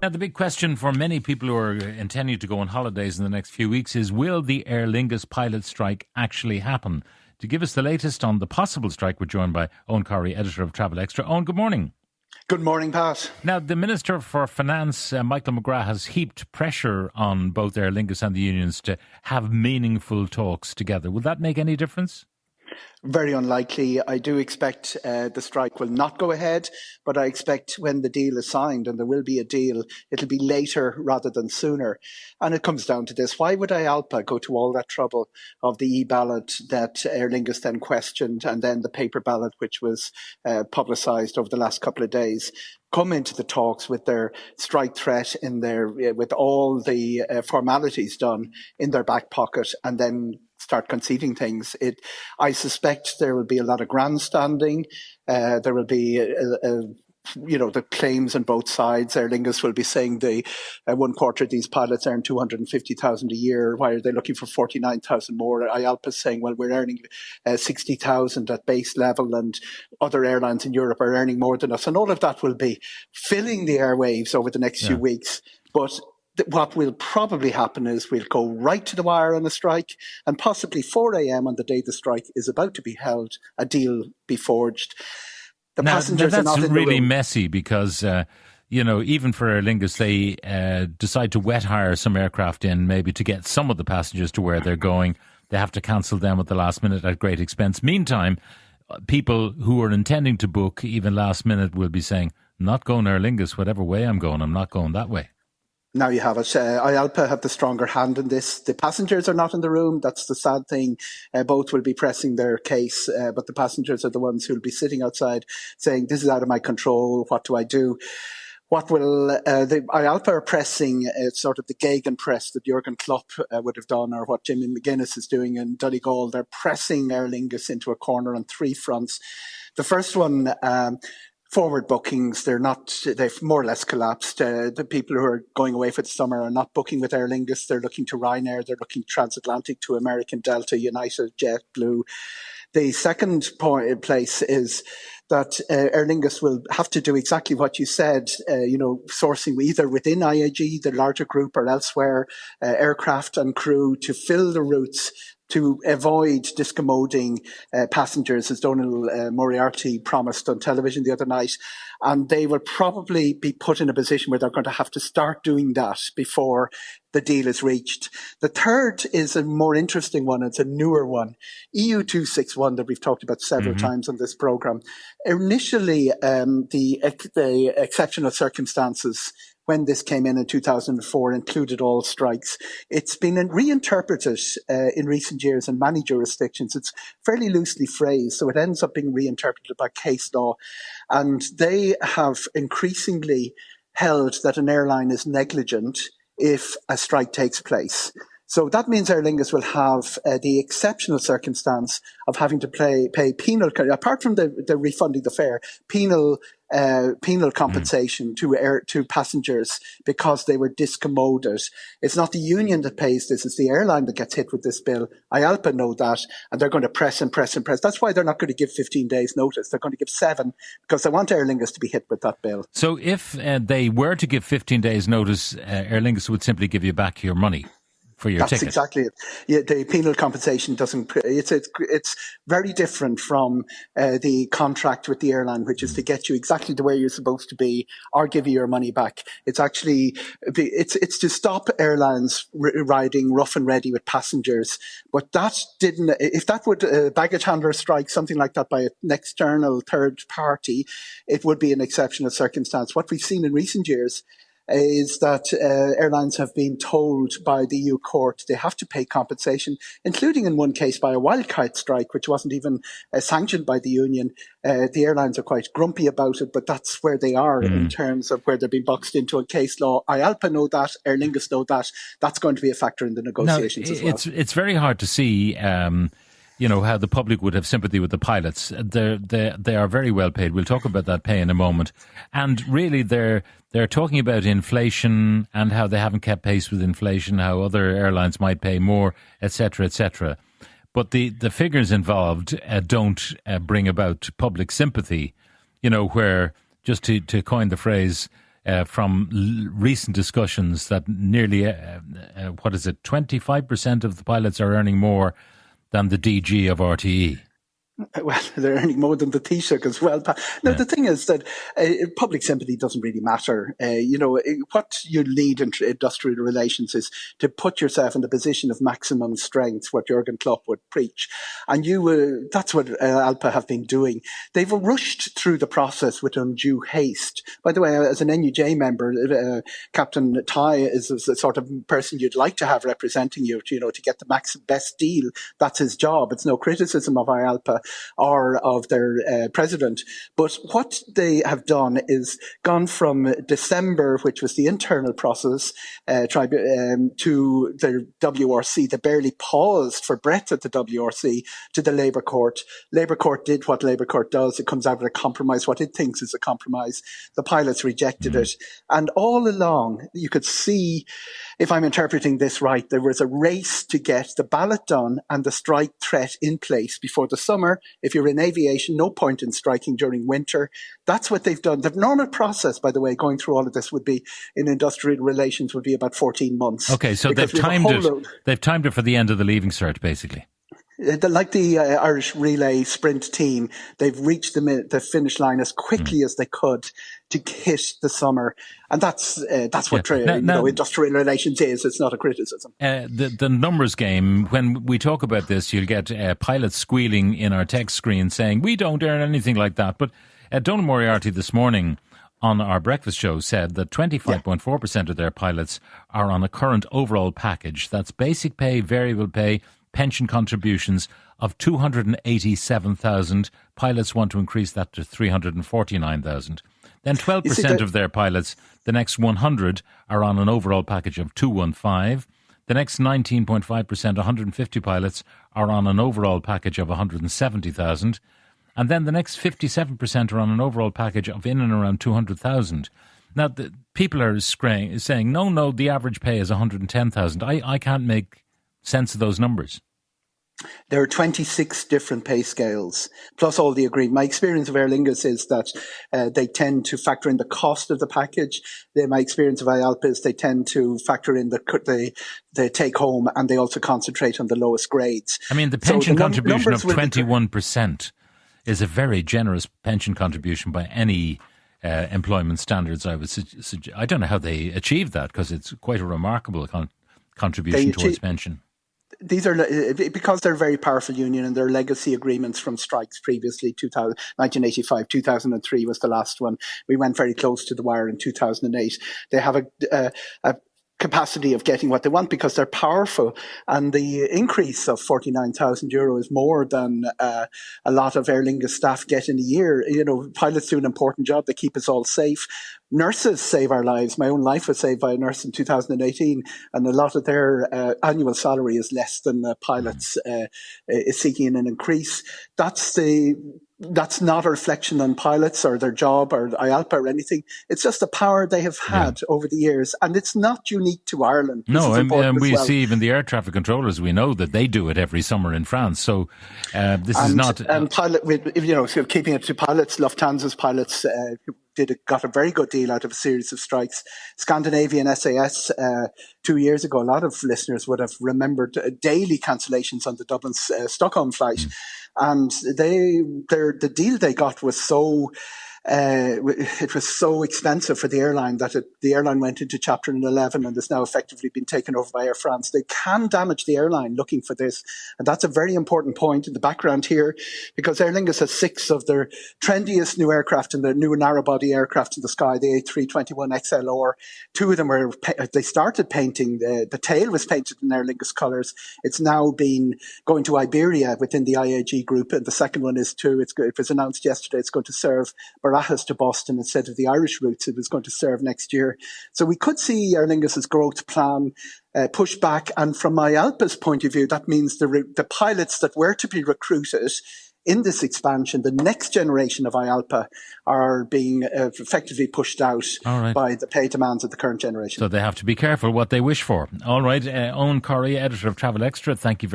Now, the big question for many people who are intending to go on holidays in the next few weeks is, will the Aer Lingus pilot strike actually happen? To give us the latest on the possible strike, we're joined by Eoghan Corry, editor of Travel Extra. Eoghan, good morning. Good morning, Pat. Now, the Minister for Finance, Michael McGrath, has heaped pressure on both Aer Lingus and the unions to have meaningful talks together. Will that make any difference? Very unlikely. I do expect the strike will not go ahead, but I expect when the deal is signed, and there will be a deal, it'll be later rather than sooner. And it comes down to this. Why would IALPA go to all that trouble of the e-ballot that Aer Lingus then questioned, and then the paper ballot, which was publicised over the last couple of days, come into the talks with their strike threat in their, with all the formalities done in their back pocket, and then start conceding things? I suspect there will be a lot of grandstanding. There will be, the claims on both sides. Aer Lingus will be saying the 1/4 of these pilots earn 250,000 a year. Why are they looking for 49,000 more? IALPA is saying, well, we're earning 60,000 at base level, and other airlines in Europe are earning more than us. And all of that will be filling the airwaves over the next few weeks. But what will probably happen is we'll go right to the wire on a strike, and possibly 4 a.m. on the day the strike is about to be held, a deal be forged. The passengers are not in the room. That's really messy because, even for Aer Lingus, they decide to wet hire some aircraft in maybe to get some of the passengers to where they're going. They have to cancel them at the last minute at great expense. Meantime, people who are intending to book even last minute will be saying, not going Aer Lingus, whatever way I'm going, I'm not going that way. Now you have it. IALPA have the stronger hand in this. The passengers are not in the room. That's the sad thing. Both will be pressing their case, but the passengers are the ones who will be sitting outside saying, this is out of my control. What do I do? What will the IALPA are pressing sort of the gegenpress that Jurgen Klopp would have done, or what Jimmy McGuinness is doing in Donegal. They're pressing Aer Lingus into a corner on three fronts. The first one, forward bookings, they've more or less collapsed. The people who are going away for the summer are not booking with Aer Lingus. They're looking to Ryanair. They're looking transatlantic to American Delta, United, JetBlue. The second place is that Aer Lingus will have to do exactly what you said, sourcing either within IAG, the larger group, or elsewhere, aircraft and crew to fill the routes to avoid discommoding passengers, as Donal Moriarty promised on television the other night. And they will probably be put in a position where they're going to have to start doing that before the deal is reached. The third is a more interesting one. It's a newer one. EU261 that we've talked about several times on this programme. Initially, the exceptional circumstances when this came in 2004 included all strikes. It's been reinterpreted in recent years in many jurisdictions. It's fairly loosely phrased, so it ends up being reinterpreted by case law. And they have increasingly held that an airline is negligent if a strike takes place. So that means Aer Lingus will have the exceptional circumstance of having to pay penal, apart from the refunding the fare, penal compensation to passengers because they were discommoded. It's not the union that pays this, it's the airline that gets hit with this bill. IALPA know that, and they're going to press and press and press. That's why they're not going to give 15 days notice. They're going to give 7 because they want Aer Lingus to be hit with that bill. So if they were to give 15 days notice, Aer Lingus would simply give you back your money for your ticket. That's exactly it. Yeah, the penal compensation doesn't. It's very different from the contract with the airline, which is to get you exactly the way you're supposed to be, or give you your money back. It's actually it's to stop airlines riding rough and ready with passengers. But that didn't. If that would baggage handler strike, something like that by an external third party, it would be an exceptional circumstance. What we've seen in recent years is that airlines have been told by the EU court they have to pay compensation, including in one case by a wildcat strike, which wasn't even sanctioned by the union. The airlines are quite grumpy about it, but that's where they are in terms of where they're being boxed into a case law. IALPA know that, Aer Lingus know that. That's going to be a factor in the negotiations as well. It's very hard to see how the public would have sympathy with the pilots. They are very well paid. We'll talk about that pay in a moment. And really, they're talking about inflation and how they haven't kept pace with inflation, how other airlines might pay more, etc., etc. But the figures involved don't bring about public sympathy, where, just to coin the phrase, from recent discussions that nearly, 25% of the pilots are earning more than the DG of RTE. Well, they're earning more than the Taoiseach as well. Now, the thing is that public sympathy doesn't really matter. What you need in industrial relations is to put yourself in the position of maximum strength, what Jürgen Klopp would preach. And that's what ALPA have been doing. They've rushed through the process with undue haste. By the way, as an NUJ member, Captain Ty is the sort of person you'd like to have representing you, to get the best deal. That's his job. It's no criticism of ALPA or of their president. But what they have done is gone from December, which was the internal process, to the WRC. They barely paused for breath at the WRC to the Labour Court. Labour Court did what Labour Court does. It comes out with a compromise, what it thinks is a compromise. The pilots rejected it. And all along, you could see, if I'm interpreting this right, there was a race to get the ballot done and the strike threat in place before the summer. If you're in aviation, no point in striking during winter. That's what they've done. The normal process, by the way, going through all of this would be, in industrial relations, would be about 14 months. Okay, so they've timed it. They've timed it for the end of the Leaving Cert, basically. Like the Irish relay sprint team, they've reached the finish line as quickly as they could to hit the summer, and that's what industrial relations is. It's not a criticism. The numbers game. When we talk about this, you'll get pilots squealing in our text screen saying we don't earn anything like that. But Donal Moriarty this morning on our breakfast show said that 25.4% of their pilots are on a current overall package. That's basic pay, variable pay, pension contributions of 287,000. Pilots want to increase that to 349,000. Then 12% of their pilots, the next 100, are on an overall package of 215. The next 19.5%, 150 pilots, are on an overall package of 170,000. And then the next 57% are on an overall package of in and around 200,000. Now, people are saying, no, the average pay is 110,000. I can't make sense of those numbers. There are 26 different pay scales, plus all the agreed. My experience of Aer Lingus is that they tend to factor in the cost of the package. My experience of IALPA is they tend to factor in the take home, and they also concentrate on the lowest grades. I mean, the pension contribution of 21% is a very generous pension contribution by any employment standards. I don't know how they achieve that, because it's quite a remarkable contribution towards pension. These are because they're a very powerful union, and their legacy agreements from strikes previously. 1985, 2003 was the last one. We went very close to the wire in 2008. They have a capacity of getting what they want because they're powerful, and the increase of €49,000 is more than a lot of Aer Lingus staff get in a year. Pilots do an important job. They keep us all safe. Nurses save our lives. My own life was saved by a nurse in 2018, and a lot of their annual salary is less than the pilots is seeking an increase. That's not a reflection on pilots or their job or IALPA or anything. It's just the power they have had over the years, and it's not unique to Ireland. No, and we see even the air traffic controllers. We know that they do it every summer in France. So this is not. And keeping it to pilots, Lufthansa's pilots got a very good deal out of a series of strikes. Scandinavian SAS 2 years ago, a lot of listeners would have remembered daily cancellations on the Dublin-Stockholm flight. And the deal they got was it was so expensive for the airline that the airline went into Chapter 11 and has now effectively been taken over by Air France. They can damage the airline looking for this. And that's a very important point in the background here, because Aer Lingus has 6 of their trendiest new aircraft and the new narrow-body aircraft in the sky, the A321XLR. 2 of them they started painting, the tail was painted in Aer Lingus colours. It's now been going to Iberia within the IAG group. And the second one is it was announced yesterday, it's going to serve Barajas to Boston instead of the Irish routes it was going to serve next year. So we could see Aer Lingus's growth plan push back. And from IALPA's point of view, that means the pilots that were to be recruited in this expansion, the next generation of IALPA, are being effectively pushed out by the pay demands of the current generation. So they have to be careful what they wish for. All right, Eoghan Corry, editor of Travel Extra, thank you very much.